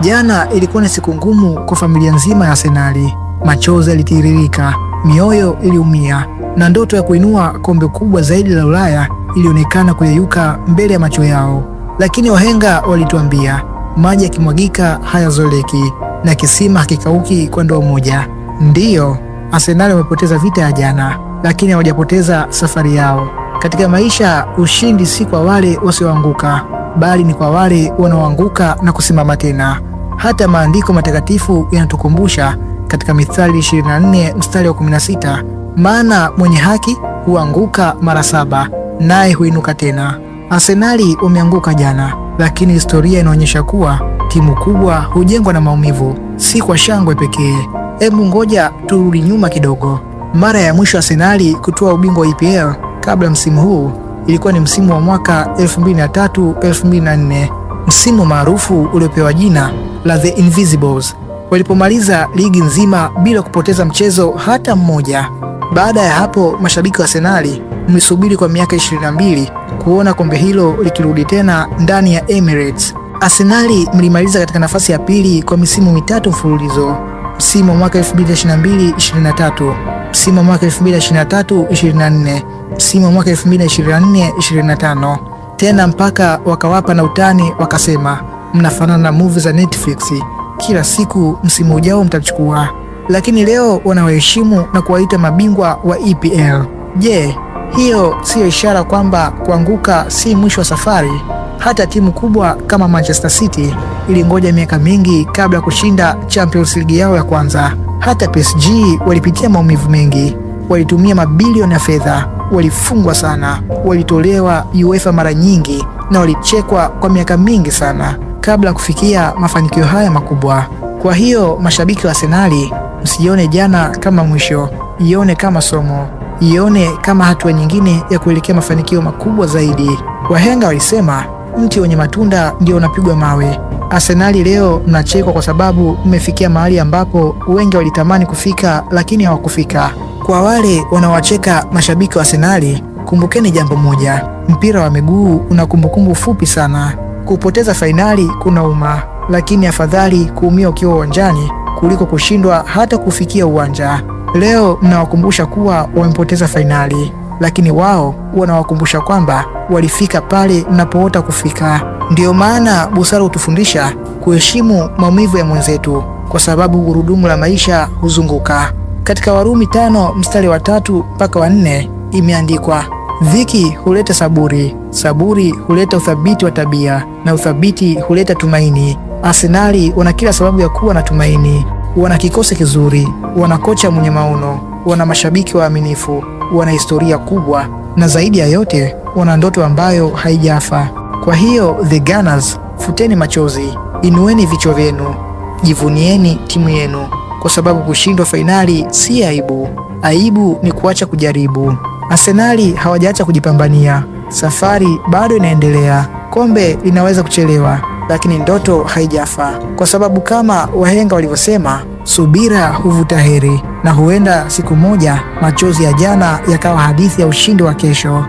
Jana ilikuwa ni siku ngumu kwa familia nzima ya Arsenali. Machozi yalitiririka, mioyo iliumia, na ndoto ya kuinua kombe kubwa zaidi la Ulaya ilionekana kuyeyuka mbele ya macho yao. Lakini wahenga walituambia, maji yakimwagika hayazoleki na kisima hakikauki kwa ndoo moja. Ndiyo, Arsenali wamepoteza vita ya jana, lakini hawajapoteza safari yao. Katika maisha, ushindi si kwa wale wasioanguka, bali ni kwa wale wanaoanguka na kusimama tena. Hata maandiko matakatifu yanatukumbusha katika Mithali 24 mstari wa 16, maana mwenye haki huanguka mara 7 naye huinuka tena. Arsenali wameanguka jana, lakini historia inaonyesha kuwa timu kubwa hujengwa na maumivu, si kwa shangwe pekee. Hebu ngoja turudi nyuma kidogo. Mara ya mwisho Arsenali kutoa ubingwa wa EPL kabla msimu huu ilikuwa ni msimu wa mwaka 2003-2004, msimu maarufu uliopewa jina la The Invisibles, walipomaliza ligi nzima bila kupoteza mchezo hata mmoja. Baada ya hapo, mashabiki wa Arsenali mlisubiri kwa miaka 22 kuona kombe hilo likirudi tena ndani ya Emirates. Arsenali mlimaliza katika nafasi ya pili kwa misimu mitatu mfululizo: msimu wa mwaka 2022-23, msimu wa mwaka 2023-24, msimu wa mwaka 2024-25, tena mpaka wakawapa na utani wakasema, mnafanana na movie za Netflix, kila siku msimu ujao mtachukua. Lakini leo wanawaheshimu na kuwaita mabingwa wa EPL. Je, hiyo siyo ishara kwamba kuanguka si mwisho wa safari? Hata timu kubwa kama Manchester City ilingoja miaka mingi kabla ya kushinda Champions League yao ya kwanza. Hata PSG walipitia maumivu mengi, walitumia mabilioni ya fedha, walifungwa sana, walitolewa UEFA mara nyingi, na walichekwa kwa miaka mingi sana kabla ya kufikia mafanikio haya makubwa. Kwa hiyo mashabiki wa Arsenali, msione jana kama mwisho, ione kama somo, ione kama hatua nyingine ya kuelekea mafanikio makubwa zaidi. Wahenga walisema, mti wenye matunda ndio unapigwa mawe. Arsenali leo mnachekwa kwa sababu mmefikia mahali ambapo wengi walitamani kufika lakini hawakufika. Kwa wale wanaowacheka mashabiki wa Arsenali, kumbukeni jambo moja: mpira wa miguu una kumbukumbu fupi sana. Kupoteza fainali kunauma, lakini afadhali kuumia ukiwa uwanjani kuliko kushindwa hata kufikia uwanja. Leo mnawakumbusha kuwa wamepoteza fainali, lakini wao wanawakumbusha kwamba walifika pale mnapoota kufika. Ndiyo maana busara hutufundisha kuheshimu maumivu ya mwenzetu, kwa sababu gurudumu la maisha huzunguka. Katika Warumi 5 mstari wa 3 mpaka wa 4 imeandikwa, dhiki huleta saburi, saburi huleta uthabiti wa tabia, na uthabiti huleta tumaini. Arsenali wana kila sababu ya kuwa na tumaini. Wana kikosi kizuri, wana kocha mwenye maono, wana mashabiki waaminifu, wana historia kubwa, na zaidi ya yote wana ndoto ambayo haijafa. Kwa hiyo The Gunners, futeni machozi, inueni vichwa vyenu, jivunieni timu yenu, kwa sababu kushindwa fainali si aibu. Aibu ni kuacha kujaribu. Arsenali hawajaacha kujipambania, safari bado inaendelea. Kombe linaweza kuchelewa, lakini ndoto haijafa, kwa sababu kama wahenga walivyosema, subira huvuta heri, na huenda siku moja machozi ya jana yakawa hadithi ya ushindi wa kesho.